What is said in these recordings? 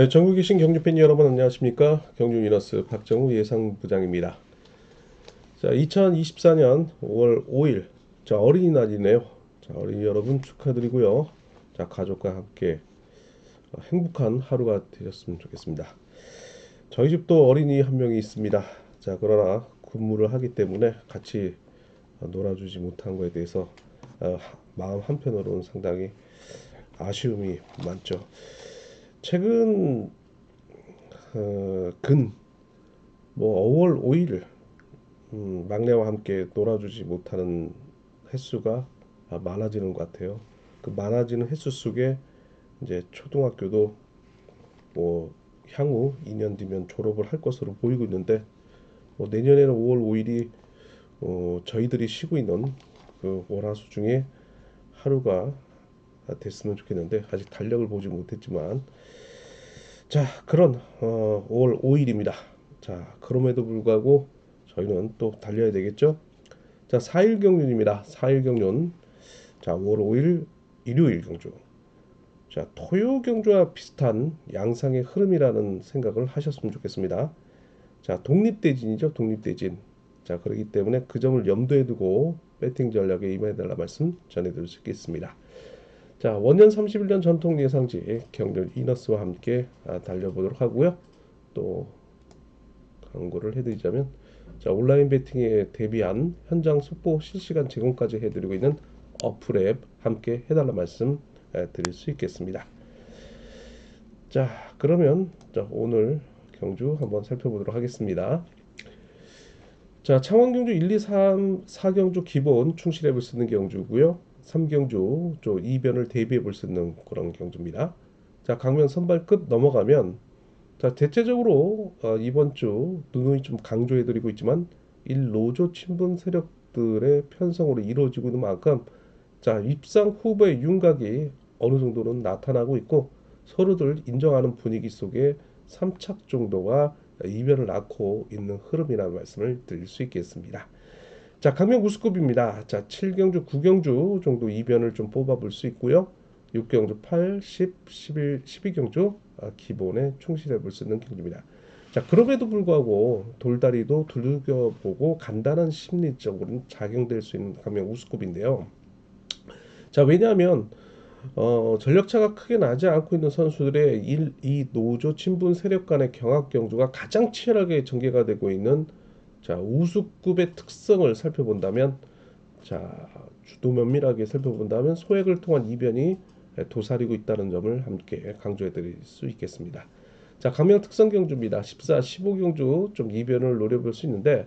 네, 전국에 계신 경주팬 여러분 안녕하십니까? 경주 위너스 박정우 예상부장입니다. 자, 2024년 5월 5일, 자, 어린이날이네요. 자, 어린이 여러분 축하드리고요. 자, 가족과 함께 행복한 하루가 되셨으면 좋겠습니다. 저희 집도 어린이 한 명이 있습니다. 자, 그러나 근무를 하기 때문에 같이 놀아주지 못한 거에 대해서 마음 한편으로는 상당히 아쉬움이 많죠. 최근 근 뭐 5월 5일 막내와 함께 놀아주지 못하는 횟수가 많아지는 것 같아요. 그 많아지는 횟수 속에 이제 초등학교도 뭐 향후 2년 뒤면 졸업을 할 것으로 보이고 있는데 뭐 내년에는 5월 5일이 저희들이 쉬고 있는 그 월화수 중에 하루가 됐으면 좋겠는데 아직 달력을 보지 못했지만 자 그런 5월 5일입니다. 자 그럼에도 불구하고 저희는 또 달려야 되겠죠. 자 4일 경륜입니다. 4일 경륜 자 5월 5일 일요일 경주 자 토요 경주와 비슷한 양상의 흐름이라는 생각을 하셨으면 좋겠습니다. 자 독립대진이죠. 독립대진 자 그렇기 때문에 그 점을 염두에 두고 배팅 전략에 임해야 될 말씀 전해드릴 수 있겠습니다. 자 원년 31년 전통 예상지 경륜 이너스와 함께 달려보도록 하고요. 또 광고를 해드리자면 자 온라인 베팅에 대비한 현장 속보 실시간 제공까지 해드리고 있는 어플 앱 함께 해달라 말씀 드릴 수 있겠습니다. 자 그러면 자, 오늘 경주 한번 살펴보도록 하겠습니다. 자 창원경주 1, 2, 3, 4경주 기본 충실앱을 쓰는 경주고요. 3경주 저 이변을 대비해 볼 수 있는 그런 경주입니다. 자 강명 선발급 넘어가면 자 대체적으로 이번 주 누누이 좀 강조해드리고 있지만 일노조 친분 세력들의 편성으로 이루어지고 있는 만큼 자 입상 후보의 윤곽이 어느 정도는 나타나고 있고 서로들 인정하는 분위기 속에 3착 정도가 이변을 낳고 있는 흐름이라는 말씀을 드릴 수 있겠습니다. 자 강명 우수급입니다. 자 7경주 9경주 정도 이변을 좀 뽑아볼 수 있고요. 6경주 8, 10, 11, 12경주 기본에 충실해 볼 수 있는 경주입니다. 자 그럼에도 불구하고 돌다리도 두들겨보고 간단한 심리적으로는 작용될 수 있는 강명 우수급인데요. 자 왜냐하면 전력차가 크게 나지 않고 있는 선수들의 이 노조 친분 세력 간의 경합 경주가 가장 치열하게 전개가 되고 있는 자 우수급의 특성을 살펴본다면 자 주도 면밀하게 살펴본다면 소액을 통한 이변이 도사리고 있다는 점을 함께 강조해 드릴 수 있겠습니다. 자 강명 특성 경주입니다. 14, 15 경주 좀 이변을 노려볼 수 있는데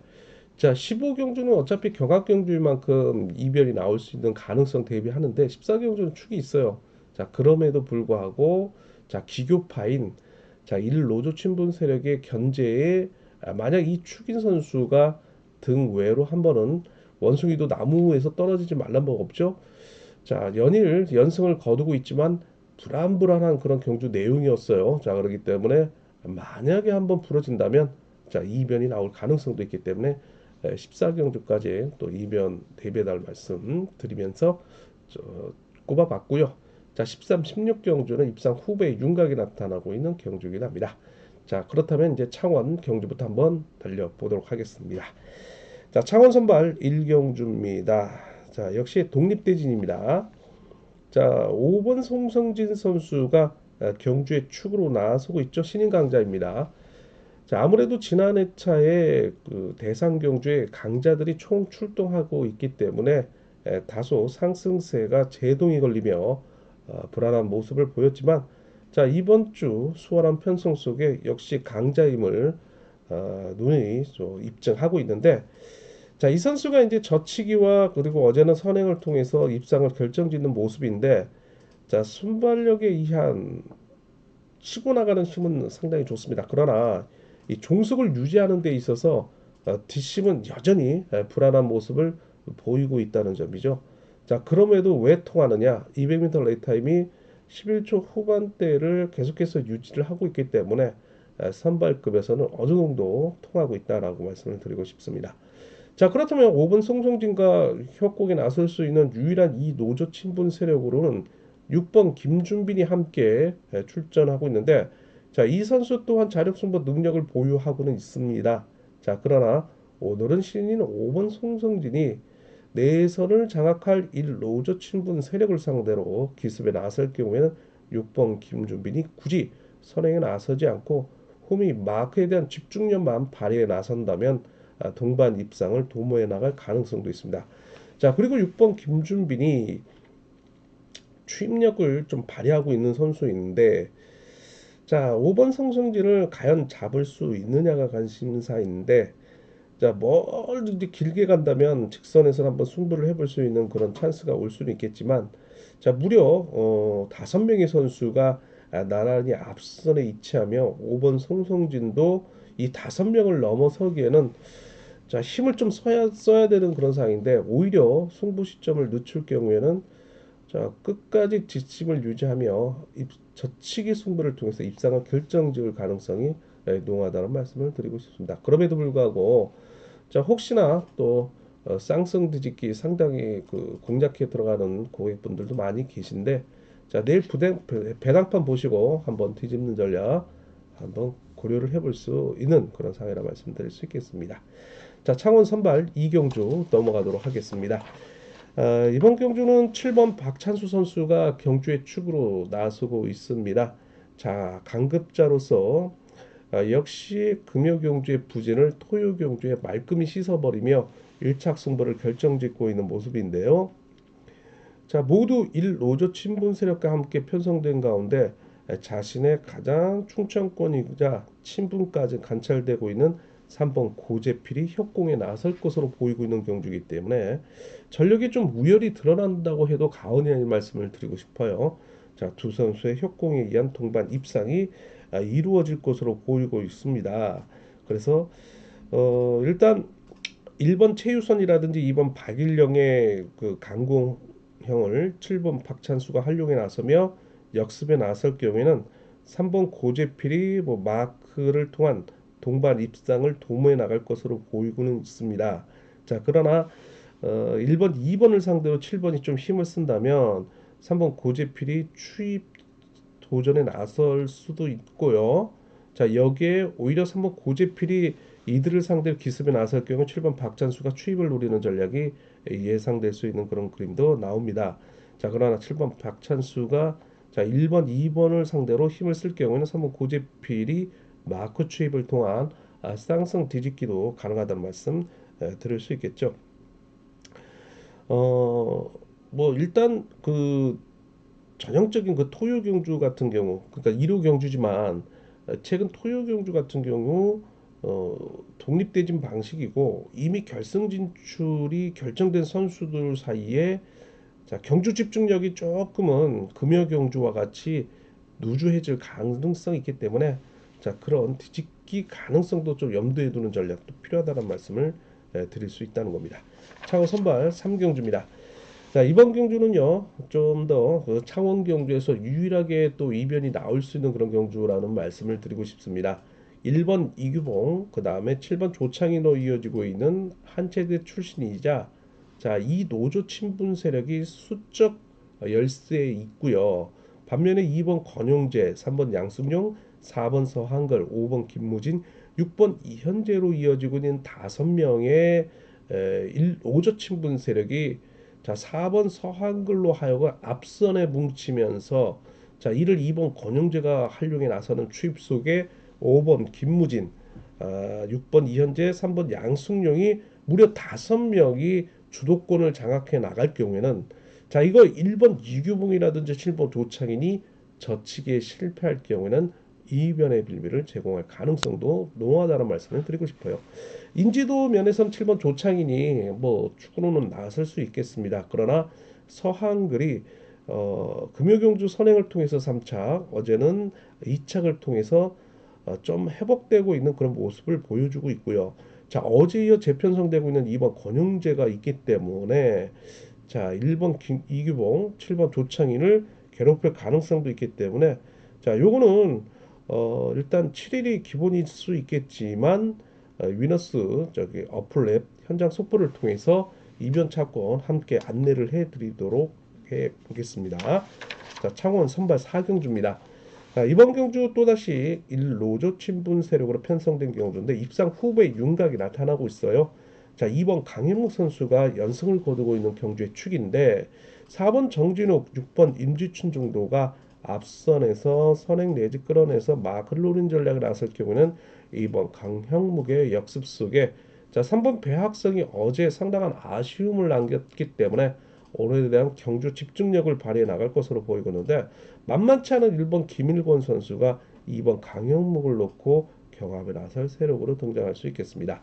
자 15경주는 어차피 경합경주인 만큼 이변이 나올 수 있는 가능성 대비하는데 14경주는 축이 있어요. 자 그럼에도 불구하고 자 기교파인 자 일노조 친분 세력의 견제에 만약 이 축인 선수가 등 외로 한 번은 원숭이도 나무에서 떨어지지 말란 법 없죠. 자 연일 연승을 거두고 있지만 불안불안한 그런 경주 내용이었어요. 자 그렇기 때문에 만약에 한번 부러진다면 자 이변이 나올 가능성도 있기 때문에 14경주까지 또 이변 대비해달 말씀 드리면서 꼽아봤고요. 자 13, 16경주는 입상 후배의 윤곽이 나타나고 있는 경주이긴 합니다. 자 그렇다면 이제 창원 경주부터 한번 달려보도록 하겠습니다. 자 창원 선발 1경주입니다. 자 역시 독립대진입니다. 자 5번 송성진 선수가 경주의 축으로 나서고 있죠. 신인 강자입니다. 자, 아무래도 지난 회차에 그 대상 경주에 강자들이 총 출동하고 있기 때문에 다소 상승세가 제동이 걸리며 불안한 모습을 보였지만 자, 이번 주 수월한 편성 속에 역시 강자임을 눈이 입증하고 있는데 자, 이 선수가 이제 저치기와 그리고 어제는 선행을 통해서 입상을 결정짓는 모습인데 자, 순발력에 의한 치고 나가는 힘은 상당히 좋습니다. 그러나 이 종속을 유지하는 데 있어서 뒷심은 여전히 불안한 모습을 보이고 있다는 점이죠. 자, 그럼에도 왜 통하느냐? 200m 레이 타임이 11초 후반대를 계속해서 유지를 하고 있기 때문에 선발급에서는 어느 정도 통하고 있다라고 말씀을 드리고 싶습니다. 자, 그렇다면 5번 송성진과 협곡에 나설 수 있는 유일한 이 노조 친분 세력으로는 6번 김준빈이 함께 출전하고 있는데 자, 이 선수 또한 자력 승부 능력을 보유하고는 있습니다. 자, 그러나 오늘은 신인 5번 송성진이 내선을 장악할 1 로저 친분 세력을 상대로 기습에 나설 경우에는 6번 김준빈이 굳이 선행에 나서지 않고 홈이 마크에 대한 집중력만 발휘해 나선다면 동반 입상을 도모해 나갈 가능성도 있습니다. 자, 그리고 6번 김준빈이 추임력을 좀 발휘하고 있는 선수인데, 자, 5번 성성진을 과연 잡을 수 있느냐가 관심사인데, 자, 멀리 길게 간다면 직선에서 한번 승부를 해볼 수 있는 그런 찬스가 올 수는 있겠지만, 자, 무려 5명의 선수가 나란히 앞선에 위치하며 5번 송성진도 이 5명을 넘어서기에는 자, 힘을 좀 써야 되는 그런 상황인데, 오히려 승부 시점을 늦출 경우에는 자, 끝까지 뒷심을 유지하며 젖히기 승부를 통해서 입상을 결정지을 가능성이 농하다는 말씀을 드리고 싶습니다. 그럼에도 불구하고 자, 혹시나 또 쌍성 뒤집기 상당히 그 공략해 들어가는 고객분들도 많이 계신데, 자, 내일 배당판 보시고 한번 뒤집는 전략 한번 고려를 해볼 수 있는 그런 상황이라 말씀드릴 수 있겠습니다. 자, 창원 선발 이경주 넘어가도록 하겠습니다. 이번 경주는 7번 박찬수 선수가 경주의 축으로 나서고 있습니다. 자, 강급자로서 역시 금요경주의 부진을 토요경주에 말끔히 씻어버리며 1착 승부를 결정짓고 있는 모습인데요. 자, 모두 1로저 친분 세력과 함께 편성된 가운데 자신의 가장 충청권이자 친분까지 관찰되고 있는 3번 고재필이 협공에 나설 것으로 보이고 있는 경주이기 때문에 전력이 좀 우열이 드러난다고 해도 과언이 아닌 말씀을 드리고 싶어요. 자, 두 선수의 협공에 의한 동반 입상이 이루어질 것으로 보이고 있습니다. 그래서 일단 1번 최유선이라든지 2번 박일영의 그 강공형을 7번 박찬수가 활용해 나서며 역습에 나설 경우에는 3번 고재필이 뭐 마크를 통한 동반 입상을 도모해 나갈 것으로 보이고는 있습니다. 자, 그러나 1번, 2번을 상대로 7번이 좀 힘을 쓴다면 3번 고재필이 추입 도전에 나설 수도 있고요. 자, 여기에 오히려 3번 고재필이 이들을 상대로 기습에 나설 경우 7번 박찬수가 추입을 노리는 전략이 예상될 수 있는 그런 그림도 나옵니다. 자, 그러나 7번 박찬수가 자, 1번, 2번을 상대로 힘을 쓸 경우에는 3번 고재필이 마크 추입을 통한 쌍성 뒤집기도 가능하다는 말씀 드릴 수 있겠죠. 뭐 일단 그 전형적인 그 토요 경주 같은 경우, 그러니까 1호 경주지만 최근 토요 경주 같은 경우 독립대진 방식이고 이미 결승 진출이 결정된 선수들 사이에 자, 경주 집중력이 조금은 금요 경주와 같이 누주해질 가능성이 있기 때문에 자, 그런 뒤집기 가능성도 좀 염두에 두는 전략도 필요하다는 말씀을 드릴 수 있다는 겁니다. 차후 선발 3경주입니다. 자, 이번 경주는요, 좀 더 창원 경주에서 유일하게 또 이변이 나올 수 있는 그런 경주라는 말씀을 드리고 싶습니다. 1번 이규봉, 그 다음에 7번 조창인으로 이어지고 있는 한체대 출신이자, 자, 이 노조 친분 세력이 수적 열세에 있고요. 반면에 2번 권용재, 3번 양승용, 4번 서한글, 5번 김무진, 6번 이현재로 이어지고 있는 5명의 오조 친분 세력이 자, 4번 서한글로 하여금 앞선에 뭉치면서 자, 이를 2번 권영재가 활용에 나서는 추입 속에 5번 김무진, 6번 이현재, 3번 양승용이 무려 5명이 주도권을 장악해 나갈 경우에는 자, 이거 1번 이규봉이라든지 7번 조창인이 젖히기에 실패할 경우에는 이변의 빌미를 제공할 가능성도 농후하다는 말씀을 드리고 싶어요. 인지도 면에선 7번 조창인이 뭐 축구로는 나설 수 있겠습니다. 그러나 서한글이 금요경주 선행을 통해서 3착, 어제는 2착을 통해서 좀 회복되고 있는 그런 모습을 보여주고 있고요. 자, 어제 이어 재편성되고 있는 2번 권영재가 있기 때문에 자, 1번 이규봉, 7번 조창인을 괴롭힐 가능성도 있기 때문에 자, 요거는 일단 7일이 기본일 수 있겠지만 위너스 저기 어플랩 현장 속보를 통해서 이변 차권 함께 안내를 해드리도록 해 보겠습니다. 자, 창원 선발 4경주입니다. 자, 이번 경주 또다시 1노조 친분 세력으로 편성된 경주인데 입상 후보의 윤곽이 나타나고 있어요. 자, 2번 강현무 선수가 연승을 거두고 있는 경주의 축인데 4번 정진욱, 6번 임지춘 정도가 앞선에서 선행 내지 끌어내서 마크를 노린 전략을 나설 경우에는 2번 강형묵의 역습 속에 자, 3번 배학성이 어제 상당한 아쉬움을 남겼기 때문에 오늘에 대한 경주 집중력을 발휘해 나갈 것으로 보이고 있는데 만만치 않은 1번 김일권 선수가 2번 강형묵을 놓고 경합에 나설 세력으로 등장할 수 있겠습니다.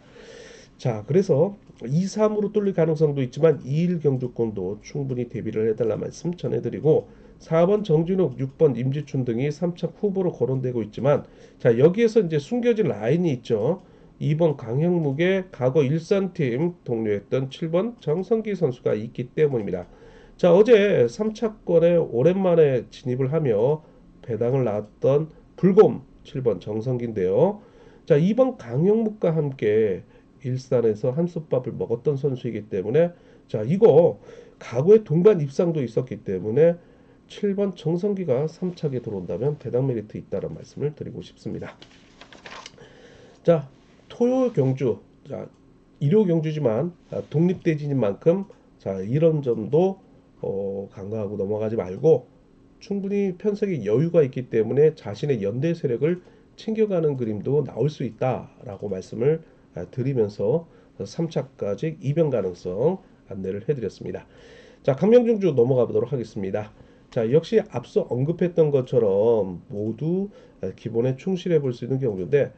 자, 그래서 2-3으로 뚫릴 가능성도 있지만 2일 경주권도 충분히 대비를 해달라 말씀 전해드리고 4번 정진욱, 6번 임지춘 등이 3차 후보로 거론되고 있지만 자, 여기에서 이제 숨겨진 라인이 있죠. 2번 강형묵의 과거 일산팀 동료였던 7번 정성기 선수가 있기 때문입니다. 자, 어제 3차권에 오랜만에 진입을 하며 배당을 낳았던 불곰 7번 정성기인데요. 자, 2번 강형묵과 함께 일산에서 한솥밥을 먹었던 선수이기 때문에 자, 이거 과거에 동반 입상도 있었기 때문에 7번 정성기가 3차에 들어온다면 배당 메리트 있다는 말씀을 드리고 싶습니다. 자, 토요 경주, 자, 일요 경주지만 독립대진인 만큼 자, 이런 점도 간과하고 넘어가지 말고 충분히 편성에 여유가 있기 때문에 자신의 연대 세력을 챙겨가는 그림도 나올 수 있다라고 말씀을 드리면서 3차까지 이변 가능성 안내를 해드렸습니다. 자, 강명중주 넘어가 보도록 하겠습니다. 자, 역시 앞서 언급했던 것처럼 모두 기본에 충실해 볼 수 있는 경주인데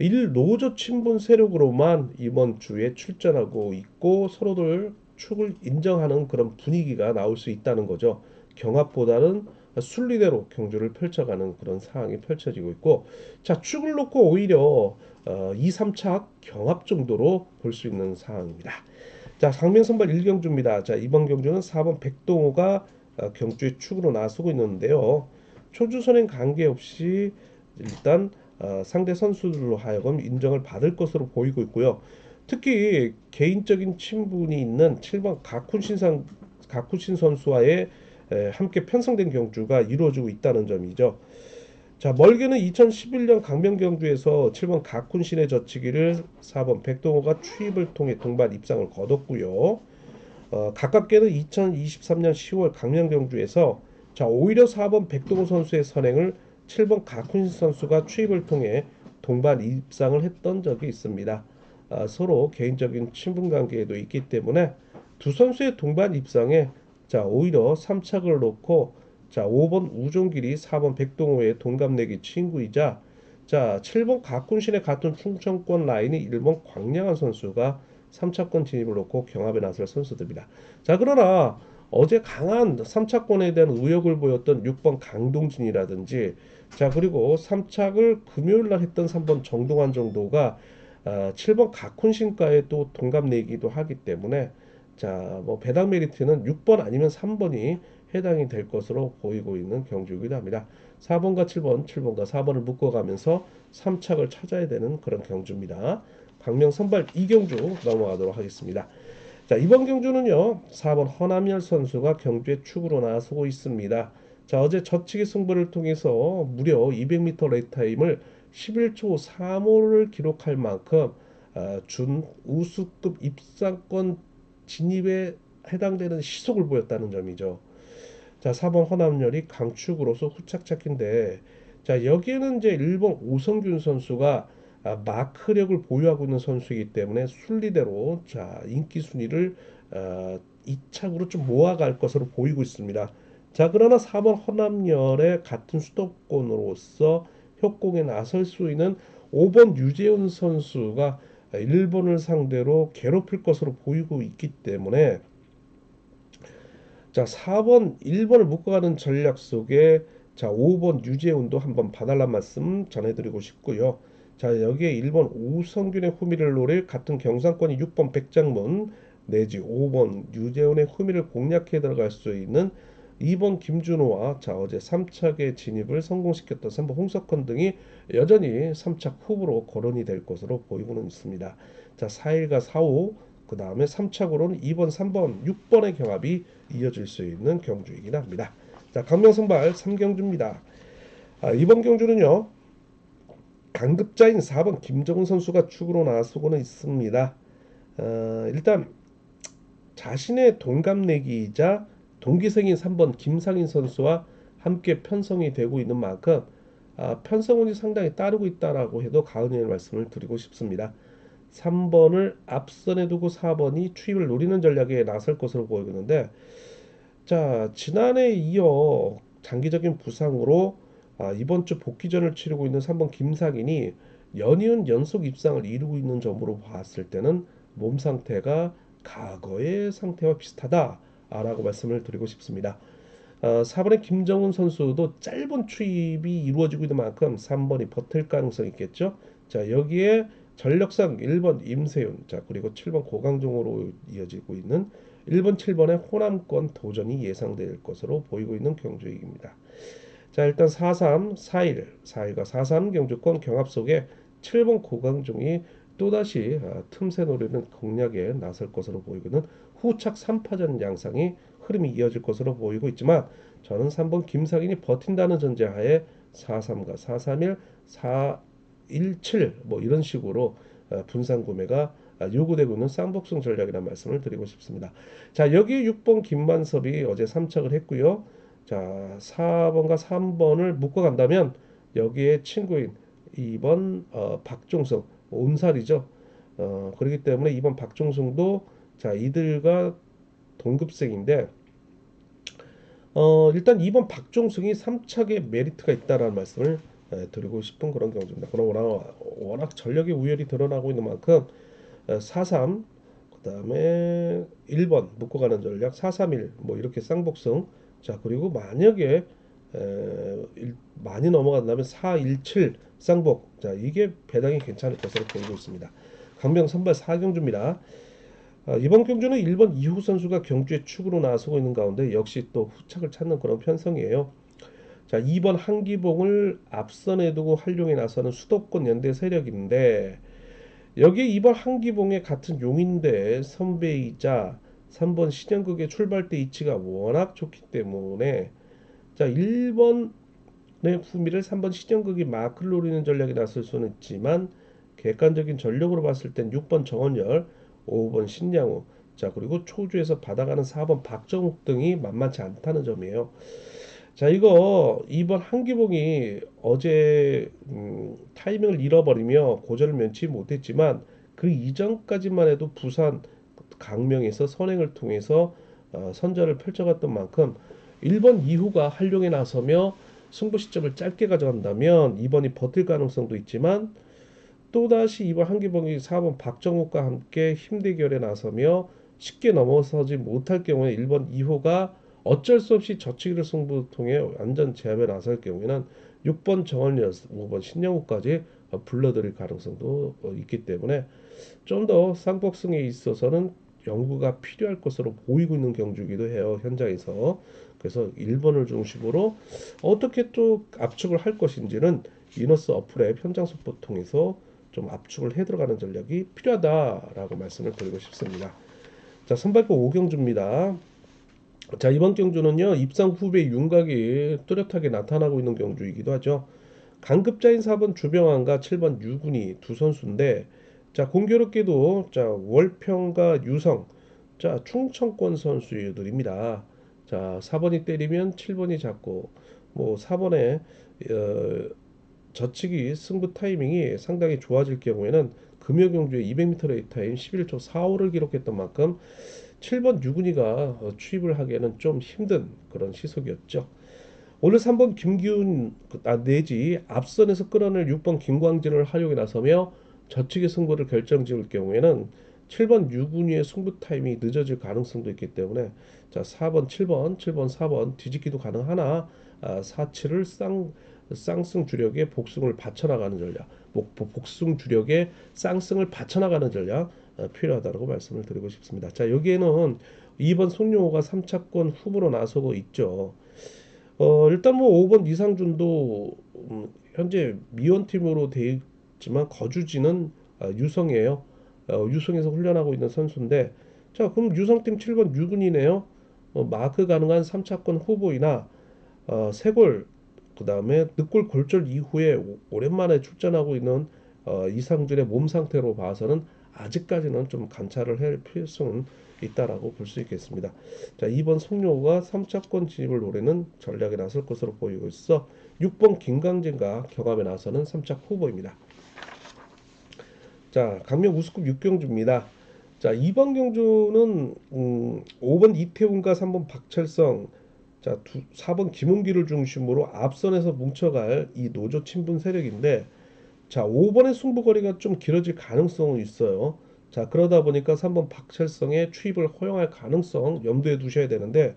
1노조 친분 세력으로만 이번 주에 출전하고 있고 서로들 축을 인정하는 그런 분위기가 나올 수 있다는 거죠. 경합보다는 순리대로 경주를 펼쳐가는 그런 상황이 펼쳐지고 있고 자, 축을 놓고 오히려 2, 3차 경합 정도로 볼 수 있는 상황입니다. 자, 상명선발 1경주입니다. 자, 이번 경주는 4번 백동호가 경주의 축으로 나서고 있는데요. 초주선행 관계없이 일단 상대 선수들로 하여금 인정을 받을 것으로 보이고 있고요. 특히 개인적인 친분이 있는 7번 가쿠신 선수와의 함께 편성된 경주가 이루어지고 있다는 점이죠. 자, 멀게는 2011년 강변경주에서 7번 가쿤신의 젖히기를 4번 백동호가 추입을 통해 동반 입상을 거뒀고요. 가깝게는 2023년 10월 강릉경주에서 자, 오히려 4번 백동호 선수의 선행을 7번 가쿤신 선수가 추입을 통해 동반 입상을 했던 적이 있습니다. 서로 개인적인 친분 관계에도 있기 때문에 두 선수의 동반 입상에 자, 오히려 3착을 놓고 자, 5번 우종길이 4번 백동호의 동갑내기 친구이자 자, 7번 가쿤신의 같은 충청권 라인이 1번 광량한 선수가 3차권 진입을 놓고 경합에 나설 선수들입니다. 자, 그러나 어제 강한 3차권에 대한 의욕을 보였던 6번 강동진이라든지 자, 그리고 3착을 금요일 날 했던 3번 정동환 정도가 7번 가쿤신과의 또 동갑내기도 하기 때문에 자, 뭐 배당 메리트는 6번 아니면 3번이 해당이 될 것으로 보이고 있는 경주이기도 합니다. 4번과 7번, 7번과 4번을 묶어가면서 3착을 찾아야 되는 그런 경주입니다. 강명 선발 2경주 넘어가도록 하겠습니다. 자, 이번 경주는요. 4번 허남열 선수가 경주에 축으로 나서고 있습니다. 자, 어제 젖히기 승부를 통해서 무려 200m 레이스 타임을 11초 35를 기록할 만큼 준 우수급 입상권 진입에 해당되는 시속을 보였다는 점이죠. 자, 4번 허남열이 강축으로서 후착착인데 자, 여기에는 이제 일본 오성균 선수가 마크력을 보유하고 있는 선수이기 때문에 순리대로 자, 인기 순위를 2착으로 좀 모아갈 것으로 보이고 있습니다. 자, 그러나 4번 허남열의 같은 수도권으로서 협공에 나설 수 있는 5번 유재훈 선수가 일본을 상대로 괴롭힐 것으로 보이고 있기 때문에 자, 4번 1번을 묶어가는 전략 속에 자, 5번 유재훈도 한번 봐달란 말씀 전해드리고 싶고요. 자, 여기에 1번 오성균의 후미를 노릴 같은 경상권이 6번 백장문 내지 5번 유재훈의 후미를 공략해 들어갈 수 있는 2번 김준호와 자, 어제 3착에 진입을 성공시켰던 3번 홍석헌 등이 여전히 3착 후보로 거론이 될 것으로 보이고는 있습니다. 자, 4일과 4호 그 다음에 3착으로는 2번, 3번, 6번의 경합이 이어질 수 있는 경주이긴 합니다. 자, 강명선발 3경주입니다. 이번 경주는요, 강급자인 4번 김정은 선수가 축으로 나서고는 있습니다. 일단 자신의 동갑내기이자 동기생인 3번 김상인 선수와 함께 편성이 되고 있는 만큼 편성운이 상당히 따르고 있다라고 해도 과언의 말씀을 드리고 싶습니다. 3번을 앞선에 두고 4번이 추입을 노리는 전략에 나설 것으로 보이는데, 자, 지난해에 이어 장기적인 부상으로 이번 주 복귀전을 치르고 있는 3번 김상인이 연이은 연속 입상을 이루고 있는 점으로 봤을 때는 몸 상태가 과거의 상태와 비슷하다라고 말씀을 드리고 싶습니다. 4번의 김정은 선수도 짧은 추입이 이루어지고 있는 만큼 3번이 버틸 가능성이 있겠죠. 자, 여기에 전력상 1번 임세윤, 자, 그리고 7번 고강종으로 이어지고 있는 1번, 7번의 호남권 도전이 예상될 것으로 보이고 있는 경주익입니다. 자, 일단 43, 41, 41과 43 경주권 경합 속에 7번 고강종이 또다시 틈새 노리는 공략에 나설 것으로 보이고는 후착 3파전 양상이 흐름이 이어질 것으로 보이고 있지만, 저는 3번 김상인이 버틴다는 전제하에 43과 431, 417 뭐 이런 식으로 분산 구매가 요구되고 있는 쌍복승 전략이라는 말씀을 드리고 싶습니다. 자, 여기 6번 김만섭이 어제 3착을 했고요. 자, 4번과 3번을 묶어간다면 여기에 친구인 2번 박종성, 온살이죠. 그렇기 때문에 2번 박종성도, 자, 이들과 동급생인데, 일단 2번 박종승이 3착에 메리트가 있다라는 말씀을 드리고 싶은 그런 경우입니다. 그럼 워낙 전력의 우열이 드러나고 있는 만큼 4-3, 그다음에 1번 묶어가는 전략 4-3-1 뭐 이렇게 쌍복승. 자, 그리고 만약에 많이 넘어간다면 4-1-7 쌍복. 자, 이게 배당이 괜찮을 것으로 보이고 있습니다. 강병 선발 4경주입니다. 이번 경주는 1번 이후 선수가 경주에 축으로 나서고 있는 가운데 역시 또 후착을 찾는 그런 편성이에요. 자, 2번 한기봉을 앞선에 두고 활용에 나서는 수도권 연대 세력인데, 여기에 2번 한기봉의 같은 용인대 선배이자 3번 신영극의 출발대 위치가 워낙 좋기 때문에, 자, 1번의 후미를 3번 신영극이 마크를 노리는 전략이 나설 수는 있지만, 객관적인 전력으로 봤을 땐 6번 정원열, 5번 신양우, 자, 그리고 초주에서 받아가는 4번 박정욱 등이 만만치 않다는 점이에요. 자, 이거 2번 한기봉이 어제 타이밍을 잃어버리며 고전을 면치 못했지만, 그 이전까지만 해도 부산 강명에서 선행을 통해서 선전을 펼쳐갔던 만큼 1번 이후가 활용에 나서며 승부 시점을 짧게 가져간다면 2번이 버틸 가능성도 있지만, 또다시 2번 한기봉이 4번 박정욱과 함께 힘대결에 나서며 쉽게 넘어서지 못할 경우에 1번 2호가 어쩔 수 없이 저치기를 승부 통해 완전 제압에 나설 경우에는 6번 정원열, 5번 신영욱까지 불러들일 가능성도 있기 때문에 좀 더 쌍복승에 있어서는 연구가 필요할 것으로 보이고 있는 경주이기도 해요, 현장에서. 그래서 1번을 중심으로 어떻게 또 압축을 할 것인지는 이너스 어플의 현장 속보 통해서 좀 압축을 해 들어가는 전략이 필요하다라고 말씀을 드리고 싶습니다. 자, 선발급 5경주입니다. 자, 이번 경주는요, 입상 후배 윤곽이 뚜렷하게 나타나고 있는 경주이기도 하죠. 강급자인 4번 주병환과 7번 유군이 두 선수인데, 자, 공교롭게도 자, 월평과 유성, 자, 충청권 선수들입니다. 자, 4번이 때리면 7번이 잡고, 뭐 4번에 저치기 승부 타이밍이 상당히 좋아질 경우에는 금요 경주에 200m 레이 타임 11초 45를 기록했던 만큼 7번 유근이가 추입을 하기에는 좀 힘든 그런 시속이었죠. 오늘 3번 김기훈 내지 앞선에서 끌어낼 6번 김광진을 활용해 나서며 저측의 승부를 결정지을 경우에는 7번 유근이의 승부 타임이 늦어질 가능성도 있기 때문에, 자, 4번 7번 7번 4번 뒤집기도 가능하나 4-7을 쌍승 주력에 복승을 받쳐나가는 전략, 복승 주력에 쌍승을 받쳐나가는 전략 필요하다고 말씀을 드리고 싶습니다. 자, 여기에는 2번 송영호가 3차권 후보로 나서고 있죠. 일단 뭐 5번 이상준도 현재 미원팀으로 돼 있지만 거주지는 유성이에요. 유성에서 훈련하고 있는 선수인데, 자, 그럼 유성팀 7번 유근이네요. 마크 가능한 3차권 후보이나 세골 그 다음에 늑골 골절 이후에 오랜만에 출전하고 있는 이상준의 몸 상태로 봐서는 아직까지는 좀 관찰을 할 필요성은 있다라고 볼 수 있겠습니다. 자, 2번 송영호가 3차권 진입을 노리는 전략에 나설 것으로 보이고 있어 6번 김강진과 경합에 나서는 3차 후보입니다. 자, 강명 우수급 6경주입니다. 자, 2번 경주는 5번 이태훈과 3번 박철성, 자, 4번 김웅기를 중심으로 앞선에서 뭉쳐갈 이 노조 친분 세력인데, 자, 5번의 승부거리가 좀 길어질 가능성은 있어요. 자, 그러다 보니까 3번 박철성의 추입을 허용할 가능성 염두에 두셔야 되는데,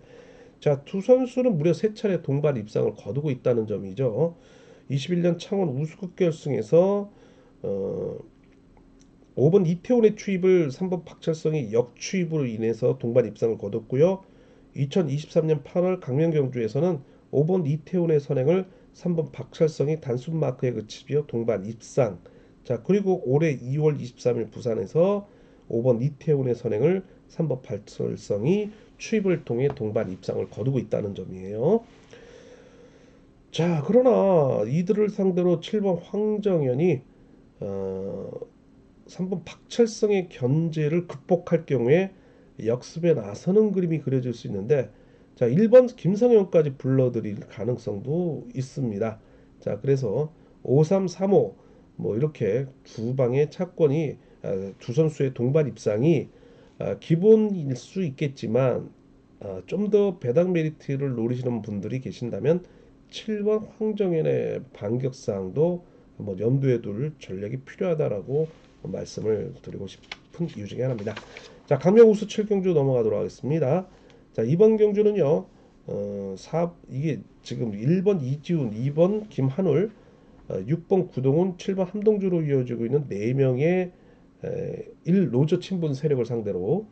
자, 두 선수는 무려 3차례 동반 입상을 거두고 있다는 점이죠. 21년 창원 우수급 결승에서 어, 5번 이태원의 추입을 3번 박철성이 역추입으로 인해서 동반 입상을 거뒀고요. 2023년 8월 강명경주에서는 5번 이태원의 선행을 3번 박철성이 단순 마크에 그치며 동반 입상. 자, 그리고 올해 2월 23일 부산에서 5번 이태원의 선행을 3번 박철성이 추입을 통해 동반 입상을 거두고 있다는 점이에요. 자, 그러나 이들을 상대로 7번 황정현이 어, 3번 박철성의 견제를 극복할 경우에 역습에 나서는 그림이 그려질 수 있는데, 자, 1번 김성현까지 불러들일 가능성도 있습니다. 자, 그래서 5335 뭐 이렇게 두 방의 차권이 두 선수의 동반 입상이 기본일 수 있겠지만 좀 더 배당 메리트를 노리시는 분들이 계신다면 7번 황정현의 반격사항도 한번 염두에 둘 전략이 필요하다라고 말씀을 드리고 싶은 이유 중에 하나입니다. 자, 강명 우수 7경주 넘어가도록 하겠습니다. 자, 이번 경주는요. 이게 지금 1번 이지훈, 2번 김한울, 6번 구동훈, 7번 함동주로 이어지고 있는 4명의 1노조 친분 세력을 상대로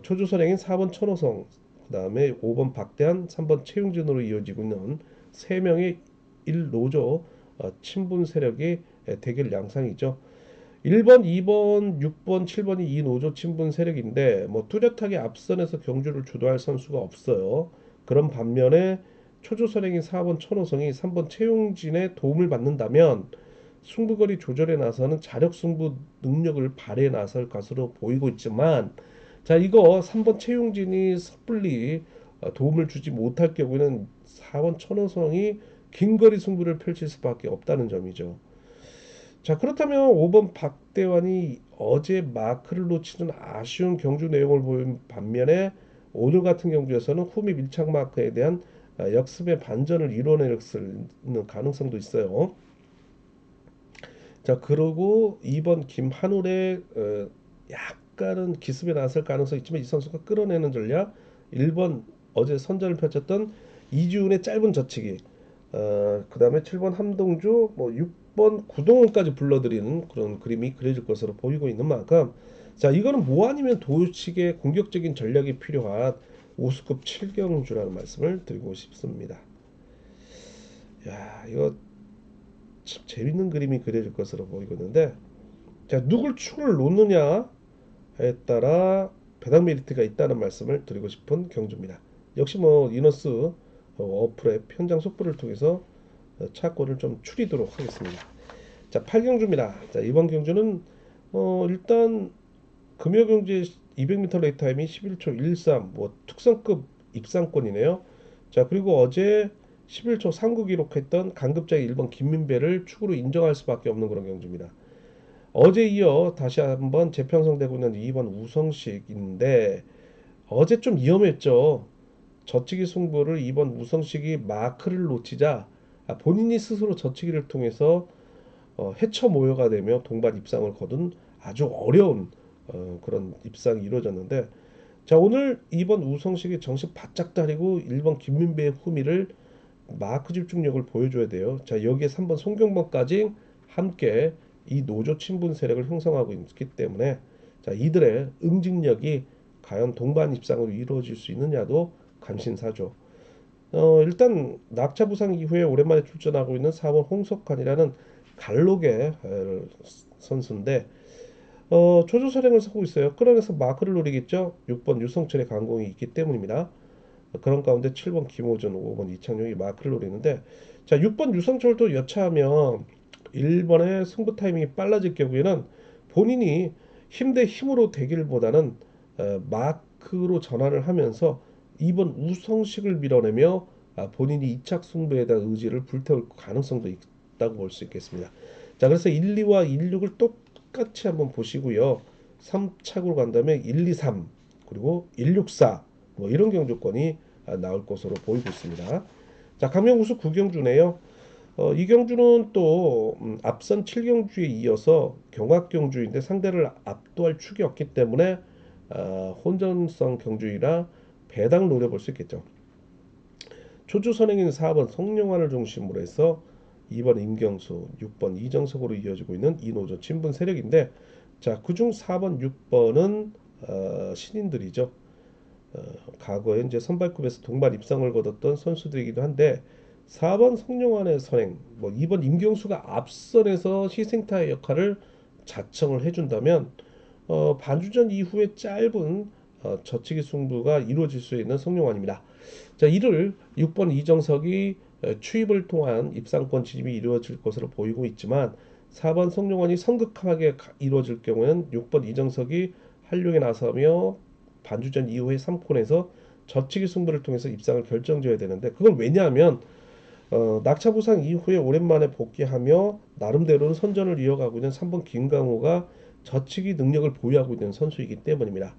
초조 선행인 4번 천호성, 그 다음에 5번 박대한, 3번 최용진으로 이어지고 있는 3명의 1노조 친분 세력의 대결 양상이죠. 1번, 2번, 6번, 7번이 이 노조 친분 세력인데 뭐 뚜렷하게 앞선에서 경주를 주도할 선수가 없어요. 그런 반면에 초조선행인 4번 천호성이 3번 최용진의 도움을 받는다면 승부거리 조절에 나서는 자력 승부 능력을 발휘해 나설 것으로 보이고 있지만, 자, 이거 3번 최용진이 섣불리 도움을 주지 못할 경우에는 4번 천호성이 긴거리 승부를 펼칠 수밖에 없다는 점이죠. 자, 그렇다면 5번 박대환이 어제 마크를 놓치는 아쉬운 경주 내용을 보인 반면에 오늘 같은 경주에서는 후미 밀착 마크에 대한 역습의 반전을 이뤄낼 수 있는 가능성도 있어요. 자, 그리고 2번 김한울의 약간은 기습에 나설 가능성이 있지만 이 선수가 끌어내는 전략, 1번 어제 선전을 펼쳤던 이주훈의 짧은 젖히기, 그 다음에 7번 함동주, 뭐 6번 구동훈까지 불러들이는 그런 그림이 그려질 것으로 보이고 있는 만큼, 자, 이거는 뭐 아니면 도식의 공격적인 전략이 필요한 우수급 7경주라는 말씀을 드리고 싶습니다. 야, 이거 참 재밌는 그림이 그려질 것으로 보이고 있는데, 자, 누굴 축을 놓느냐에 따라 배당 메리트가 있다는 말씀을 드리고 싶은 경주입니다. 역시 뭐 이너스 어플의 현장 속보를 통해서 차권을 좀 추리도록 하겠습니다. 자, 8경주입니다. 자, 이번 경주는 일단 금요경주의 200m 레이 타임이 11초 13, 뭐 특성급 입상권이네요. 자, 그리고 어제 11초 39 기록했던 강급자의 1번 김민배를 축으로 인정할 수밖에 없는 그런 경주입니다. 어제 이어 다시 한번 재편성되고 있는 2번 우성식인데 어제 좀 위험했죠. 젖히기 승부를 2번 우성식이 마크를 놓치자 본인이 스스로 젖히기를 통해서 해처 모여가 되며 동반 입상을 거둔 아주 어려운 그런 입상이 이루어졌는데, 자, 오늘 2번 우성식이 정신 바짝 다리고 1번 김민배의 후미를 마크 집중력을 보여줘야 돼요. 자, 여기에 3번 송경범까지 함께 이 노조 친분 세력을 형성하고 있기 때문에, 자, 이들의 응징력이 과연 동반 입상으로 이루어질 수 있느냐도 관심사죠. 일단 낙차 부상 이후에 오랜만에 출전하고 있는 4번 홍석환이라는 갈록의 선수인데 조조사령을 서고 있어요. 끌어내서 마크를 노리겠죠. 6번 유성철의 강공이 있기 때문입니다. 그런 가운데 7번 김호준, 5번 이창용이 마크를 노리는데, 자, 6번 유성철도 여차하면 1번의 승부 타이밍이 빨라질 경우에는 본인이 힘 대 힘으로 대기보다는 마크로 전환을 하면서 2번 우성식을 밀어내며 본인이 2착 승부에 대한 의지를 불태울 가능성도 있다고 볼 수 있겠습니다. 자, 그래서 1, 2와 1, 6을 똑같이 한번 보시고요. 3착으로 간다면 1, 2, 3 그리고 1, 6, 4 뭐 이런 경주권이 나올 것으로 보이고 있습니다. 자, 강명우수 9경주네요. 이 경주는 또 앞선 7경주에 이어서 경합경주인데 상대를 압도할 축이 없기 때문에 혼전성 경주이라 배당 노려볼 수 있겠죠. 초주 선행인 4번 성룡환을 중심으로 해서 2번 임경수, 6번 이정석으로 이어지고 있는 이노조 친분 세력인데, 자, 그중 4번, 6번은 신인들이죠. 과거에 이제 선발급에서 동반 입상을 거뒀던 선수들이기도 한데 4번 성룡환의 선행, 뭐 2번 임경수가 앞선에서 희생타의 역할을 자청을 해준다면 반주전 이후에 짧은 저치기 승부가 이루어질 수 있는 성룡환입니다. 자, 이를 6번 이정석이 추입을 통한 입상권 진입이 이루어질 것으로 보이고 있지만 4번 성룡환이 성급하게 이루어질 경우에는 6번 이정석이 활용에 나서며 반주전 이후에 3콘에서 저치기 승부를 통해서 입상을 결정져야 되는데, 그건 왜냐하면 낙차 부상 이후에 오랜만에 복귀하며 나름대로는 선전을 이어가고 있는 3번 김강호가 저치기 능력을 보유하고 있는 선수이기 때문입니다.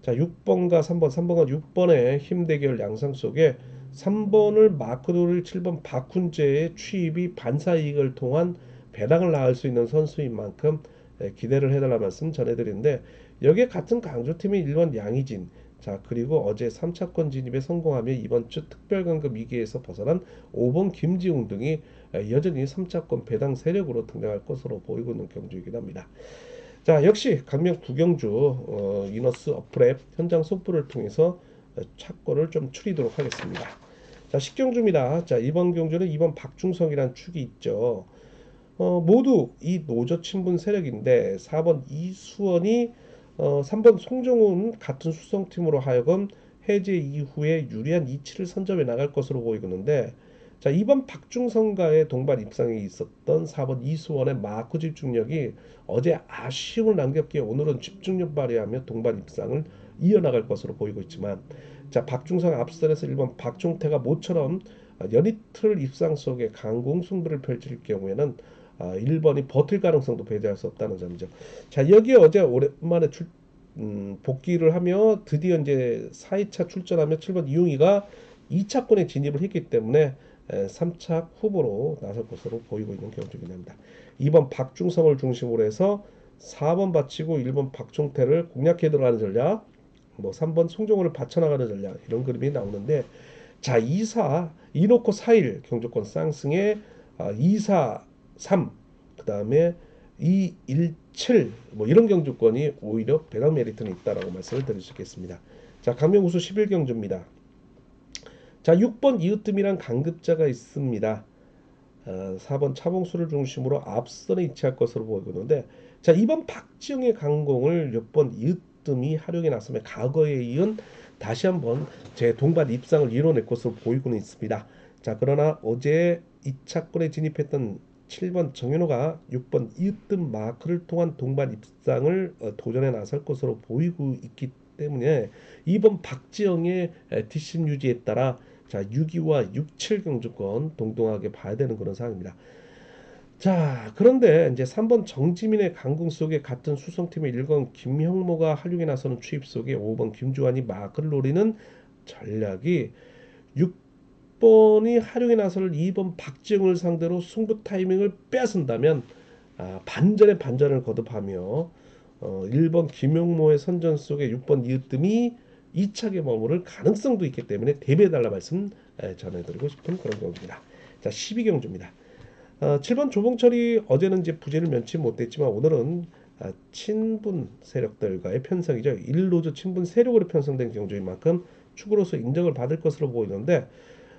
자, 6번과 3번, 3번과 6번의 힘 대결 양상 속에 3번을 마크도를 7번 박훈재의 취입이 반사이익을 통한 배당을 낳을 수 있는 선수인 만큼 기대를 해달라 말씀 전해드리는데, 여기에 같은 강조팀인 1번 양희진, 자, 그리고 어제 3차권 진입에 성공하며 이번 주 특별강급 2기에서 벗어난 5번 김지웅 등이 여전히 3차권 배당 세력으로 등장할 것으로 보이고 있는 경주이긴 합니다. 자, 역시 강명 구경주 이너스 어프랩 현장 속보를 통해서 차권을 좀 추리도록 하겠습니다. 자, 10경주입니다. 자, 이번 경주는 2번 박중성이란 축이 있죠. 모두 이 노조 친분 세력인데 4번 이수원이 3번 송정훈 같은 수성팀으로 하여금 해제 이후에 유리한 이치를 선점해 나갈 것으로 보이는데, 자, 2번 박중성과의 동반 입상에 있었던 4번 이수원의 마크 집중력이 어제 아쉬움을 남겼기에 오늘은 집중력 발휘하며 동반 입상을 이어나갈 것으로 보이고 있지만, 자, 박중성 앞선에서 1번 박종태가 모처럼 연이틀 입상 속에 강공 승부를 펼칠 경우에는 1번이 버틸 가능성도 배제할 수 없다는 점이죠. 자, 여기에 어제 오랜만에 복귀를 하며 드디어 이제 4회차 출전하며 7번 이용희가 2차권에 진입을 했기 때문에 3차 후보로 나설 것으로 보이고 있는 경주이긴 합니다. 2번 박중성을 중심으로 해서 4번 바치고 1번 박종태를 공략해 들어가는 전략, 뭐 3번 송정호를 받쳐나가는 전략, 이런 그림이 나오는데, 자, 2사 2놓고 4일 경주권 쌍승에 2사 3, 그 다음에 2, 1, 7, 뭐 이런 경주권이 오히려 배당 메리트는 있다라고 말씀을 드릴 수 있겠습니다. 자, 강명우수 11경주입니다. 자, 6번 이으뜸이란 강급자가 있습니다. 4번 차봉수를 중심으로 앞선에 위치할 것으로 보이는데, 자, 2번 박지영의 강공을 6번 이으뜸이 활용해 나서며 과거에 이은 다시 한번 제 동반 입상을 이뤄낼 것으로 보이고는 있습니다. 자, 그러나 어제 2차권에 진입했던 7번 정현호가 6번 이으뜸 마크를 통한 동반 입상을 도전에 나설 것으로 보이고 있기 때문에 2번 박지영의 뒷심 유지에 따라 자, 6위와 6, 7 경주권 동등하게 봐야 되는 그런 상황입니다. 자, 그런데 이제 3번 정지민의 강공 속에 같은 수성팀의 1번 김형모가 활용에 나서는 추입 속에 5번 김주환이 마크를 노리는 전략이 6번이 활용에 나서는 2번 박지영을 상대로 승부 타이밍을 빼앗는다면 반전에 반전을 거듭하며 1번 김용모의 선전 속에 6번 이으뜸이 2차게 머무를 가능성도 있기 때문에 대비해달라 말씀 전해드리고 싶은 그런 경주입니다. 자, 12경주입니다. 7번 조봉철이 어제는 이제 부진을 면치 못했지만 오늘은 친분 세력들과의 편성이죠. 1로즈 친분 세력으로 편성된 경주인 만큼 축으로서 인정을 받을 것으로 보이는데,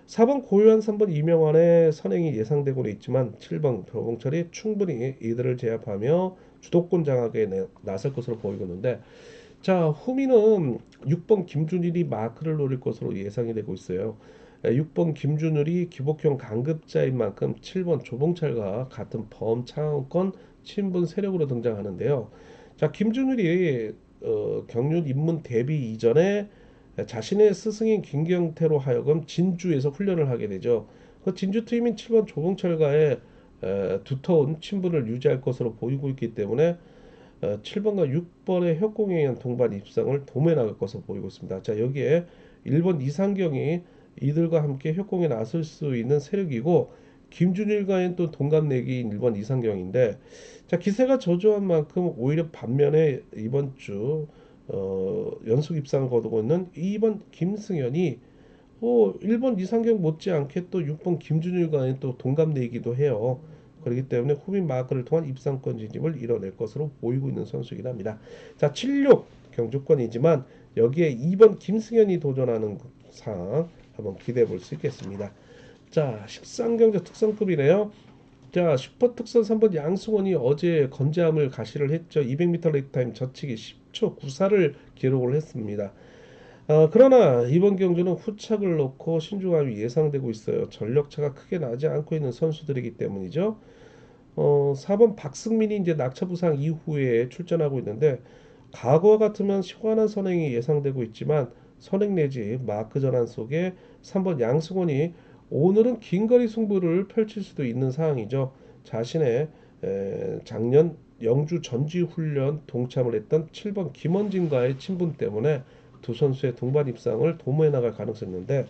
4번 고요한 3번 이명환의 선행이 예상되고는 있지만 7번 조봉철이 충분히 이들을 제압하며 주도권 장악에 나설 것으로 보이고 있는데, 자, 후미는 6번 김준일이 마크를 노릴 것으로 예상이 되고 있어요. 6번 김준율이 기복형 강급자인 만큼 7번 조봉철과 같은 범창권 친분 세력으로 등장하는데요. 자, 김준율이 경륜 입문 데뷔 이전에 자신의 스승인 김경태로 하여금 진주에서 훈련을 하게 되죠. 그 진주 트임인 7번 조봉철과의 두터운 친분을 유지할 것으로 보이고 있기 때문에 7번과 6번의 협공에 의한 동반 입상을 도모해 나갈 것으로 보이고 있습니다. 자, 여기에 1번 이상경이 이들과 함께 협공에 나설 수 있는 세력이고 김준일과의 또 동갑내기인 1번 이상경인데, 자, 기세가 저조한 만큼 오히려 반면에 이번 주 연속 입상을 거두고 있는 2번 김승현이 1번 이상경 못지않게 또 6번 김준일과의 또 동갑내기도 해요. 그렇기 때문에 후임 마크를 통한 입상권 진입을 이뤄낼 것으로 보이고 있는 선수이긴 합니다. 자, 76 경주권이지만 여기에 2번 김승현이 도전하는 상 한번 기대해 볼 수 있겠습니다. 자, 13경주 특성급이네요. 자, 슈퍼 특선 3번 양승원이 어제 건재함을 가시를 했죠. 200m 레이스 타임 저치기 10초 94를 기록을 했습니다. 그러나 이번 경주는 후착을 놓고 신중함이 예상되고 있어요. 전력차가 크게 나지 않고 있는 선수들이기 때문이죠. 4번 박승민이 이제 낙차 부상 이후에 출전하고 있는데, 과거와 같으면 시원한 선행이 예상되고 있지만 선행 내지 마크 전환 속에 3번 양승원이 오늘은 긴거리 승부를 펼칠 수도 있는 상황이죠. 자신의 작년 영주 전지 훈련 동참을 했던 7번 김원진과의 친분 때문에 두 선수의 동반 입상을 도모해 나갈 가능성이 있는데,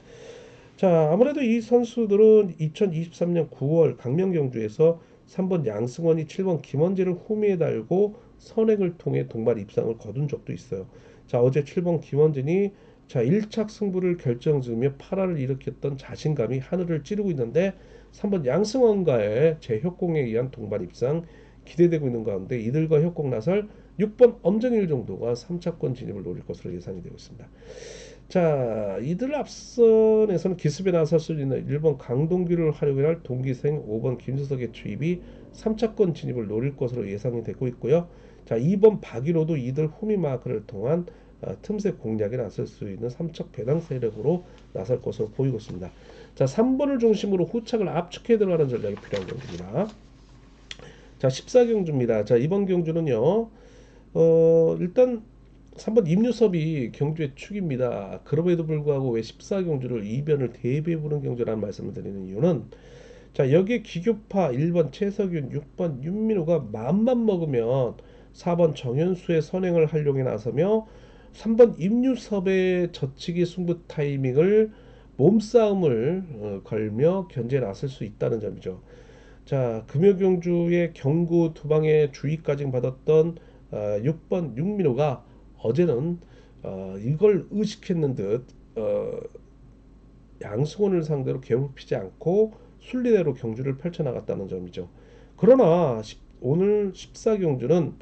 자, 아무래도 이 선수들은 2023년 9월 강명 경주에서 3번 양승원이 7번 김원재를 후미에 달고 선행을 통해 동반 입상을 거둔 적도 있어요. 자, 어제 7번 김원진이 자 1착 승부를 결정지으며 8화를 일으켰던 자신감이 하늘을 찌르고 있는데, 3번 양승원과의 재협공에 의한 동반 입상 기대되고 있는 가운데 이들과 협공 나설 6번 엄정일 정도가 3차권 진입을 노릴 것으로 예상이 되고 있습니다. 자, 이들 앞선에서는 기습에 나설 수 있는 1번 강동규를 활용할 동기생 5번 김수석의 투입이 3차권 진입을 노릴 것으로 예상이 되고 있고요. 자, 2번 박일호도 이들 후미 마크를 통한 틈새 공략에 나설 수 있는 3척 배당 세력으로 나설 것으로 보이고 있습니다. 자, 3번을 중심으로 후착을 압축해 들어가는 전략이 필요한 경주입니다. 자, 14경주입니다. 자, 이번 경주는요. 일단 3번 임유섭이 경주의 축입니다. 그럼에도 불구하고 왜 14경주를 이변을 대비해 보는 경주라는 말씀을 드리는 이유는, 자, 여기에 기교파 1번 최석윤, 6번 윤민호가 마음만 먹으면 4번 정현수의 선행을 활용해 나서며 3번 임유섭의 젖히기 승부 타이밍을 몸싸움을 걸며 견제해 나설 수 있다는 점이죠. 자, 금요경주의 경구 투방의 주의까지 받았던 6번 윤민호가 어제는 이걸 의식했는 듯 양승원을 상대로 괴롭히지 않고 순리대로 경주를 펼쳐나갔다는 점이죠. 그러나 오늘 14경주는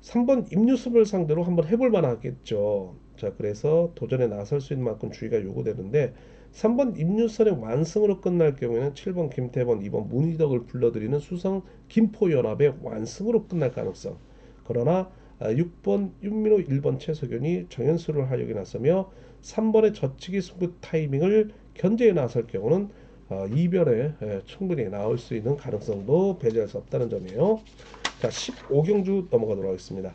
3번 임유섭을 상대로 한번 해볼 만하겠죠. 자, 그래서 도전에 나설 수 있는 만큼 주의가 요구되는데, 3번 임유선의 완승으로 끝날 경우에는 7번 김태번, 2번 문희덕을 불러들이는 수성 김포연합의 완승으로 끝날 가능성. 그러나 6번 윤민호, 1번 최석윤이 정현수를 활용해 나서며 3번의 젖히기 승부 타이밍을 견제해 나설 경우는 이변에 충분히 나올 수 있는 가능성도 배제할 수 없다는 점이에요. 자, 15경주 넘어가도록 하겠습니다.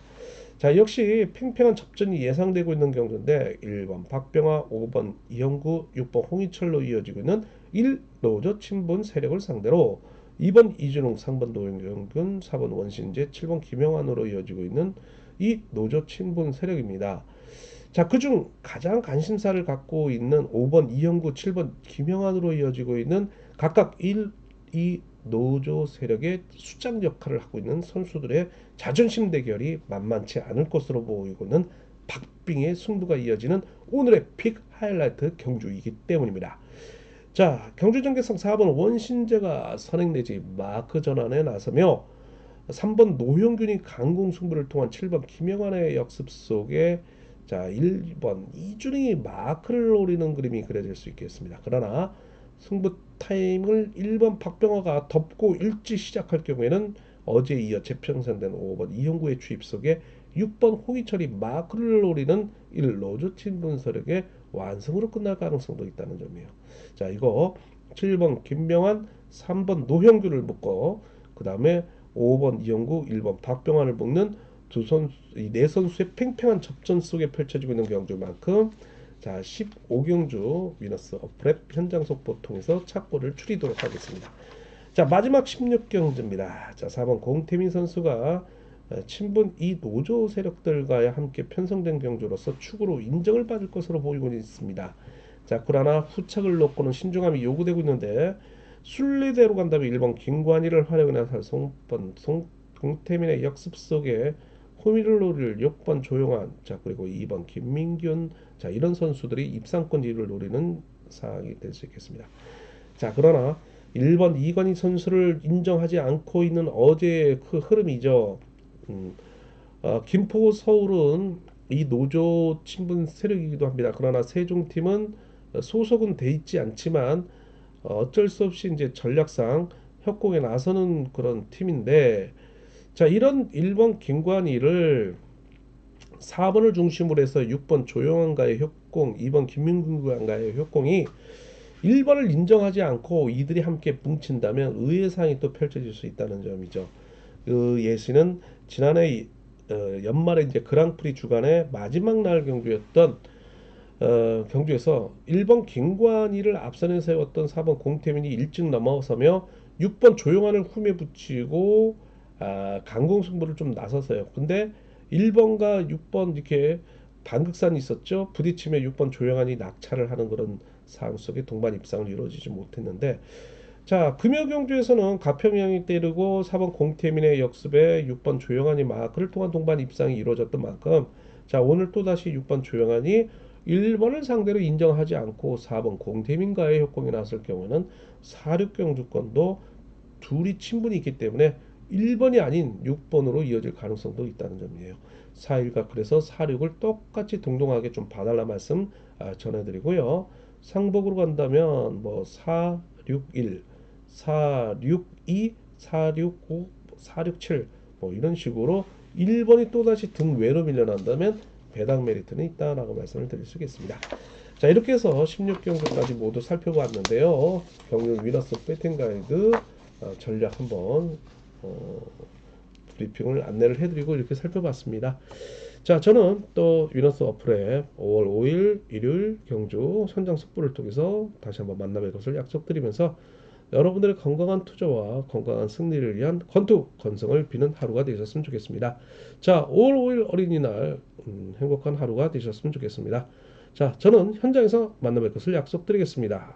자, 역시 팽팽한 접전이 예상되고 있는 경주인데 1번 박병화, 5번 이영구, 6번 홍희철로 이어지고 있는 1노조 친분 세력을 상대로 2번 이준웅, 3번 노영균, 4번 원신재, 7번 김영환으로 이어지고 있는 이 노조 친분 세력입니다. 자, 그중 가장 관심사를 갖고 있는 5번 이영구, 7번 김영환으로 이어지고 있는 각각 1, 2 노조 세력의 수장 역할을 하고 있는 선수들의 자존심 대결이 만만치 않을 것으로 보이고는 박빙의 승부가 이어지는 오늘의 픽 하이라이트 경주이기 때문입니다. 자, 경주 전개성 4번 원신재가 선행 내지 마크 전환에 나서며 3번 노형균이 강공 승부를 통한 7번 김영환의 역습 속에 자 1번 이준익이 마크를 노리는 그림이 그려질 수 있겠습니다. 그러나 승부 타임을 1번 박병호가 덮고 일찍 시작할 경우에는 어제에 이어 재편성된 5번 이형구의 추입 속에 6번 홍희철이 마크를 노리는 1노조 친분 세력의 완승으로 끝날 가능성도 있다는 점이에요. 자, 이거 7번 김병환, 3번 노형규를 묶어 그 다음에 5번 이영구, 1번 박병환을 묶는 이 네 선수의 팽팽한 접전 속에 펼쳐지고 있는 경주만큼 자 15경주 위너스 어프랩 현장 속보 통해서 착보를 추리도록 하겠습니다. 자 마지막 16경주입니다. 자 4번 공태민 선수가 친분 이 노조 세력들과 함께 편성된 경주로서 축으로 인정을 받을 것으로 보이고 있습니다. 자 그러나 후착을 놓고는 신중함이 요구되고 있는데 순리대로 간다면 1번 김관희를 활용해서 공태민의 역습 속에 호미를 노릴 6번 조용한 자 그리고 2번 김민균 자 이런 선수들이 입상권 1위를 노리는 상황이 될 수 있겠습니다. 자 그러나 1번 이관희 선수를 인정하지 않고 있는 어제의 그 흐름이죠. 김포 서울은 이 노조 친분 세력이기도 합니다. 그러나 세종팀은 소속은 돼 있지 않지만 어쩔 수 없이 이제 전략상 협공에 나서는 그런 팀인데 자 이런 1번 김관희를 4번을 중심으로 해서 6번 조용한과의 협공, 2번 김민근과의 협공이 1번을 인정하지 않고 이들이 함께 뭉친다면 의외상이 또 펼쳐질 수 있다는 점이죠. 그 예시는 지난해 연말에 이제 그랑프리 주간의 마지막 날 경주였던 경주에서 1번 김관희를 앞선에 세웠던 4번 공태민이 일찍 넘어서며 6번 조용한을 후에 붙이고 강공승부를 좀 나섰어요. 근데 1번과 6번 이렇게 단극산이 있었죠. 부딪히며 6번 조용한이 낙차를 하는 그런 상황 속에 동반 입상을 이루어지지 못했는데 자 금요경주에서는 가평양이 때리고 4번 공태민의 역습에 6번 조용한이 마크를 통한 동반 입상이 이루어졌던 만큼 자 오늘 또다시 6번 조용한이 1번을 상대로 인정하지 않고 4번 공태민과의 협공이 나왔을 경우는 4.6경주권도 둘이 친분이 있기 때문에 1번이 아닌 6번으로 이어질 가능성도 있다는 점이에요. 4.1과 그래서 4.6을 똑같이 동등하게 좀 봐달라 말씀 전해드리고요. 상복으로 간다면 뭐 4.61, 4.62, 4.65, 4.67 뭐 이런 식으로 1번이 또다시 등 외로 밀려난다면 배당 메리트는 있다라고 말씀을 드릴 수 있겠습니다. 자 이렇게 해서 16경주까지 모두 살펴봤는데요. 경륜 위너스 배팅 가이드 전략 한번 브리핑을 안내를 해드리고 이렇게 살펴봤습니다. 자 저는 또 위너스 어플에 5월 5일 일요일 경주 현장 속보를 통해서 다시 한번 만나뵐 것을 약속드리면서 여러분들의 건강한 투자와 건강한 승리를 위한 건승을 비는 하루가 되셨으면 좋겠습니다. 자 5월 5일 어린이날 행복한 하루가 되셨으면 좋겠습니다. 자 저는 현장에서 만나뵐 것을 약속드리겠습니다.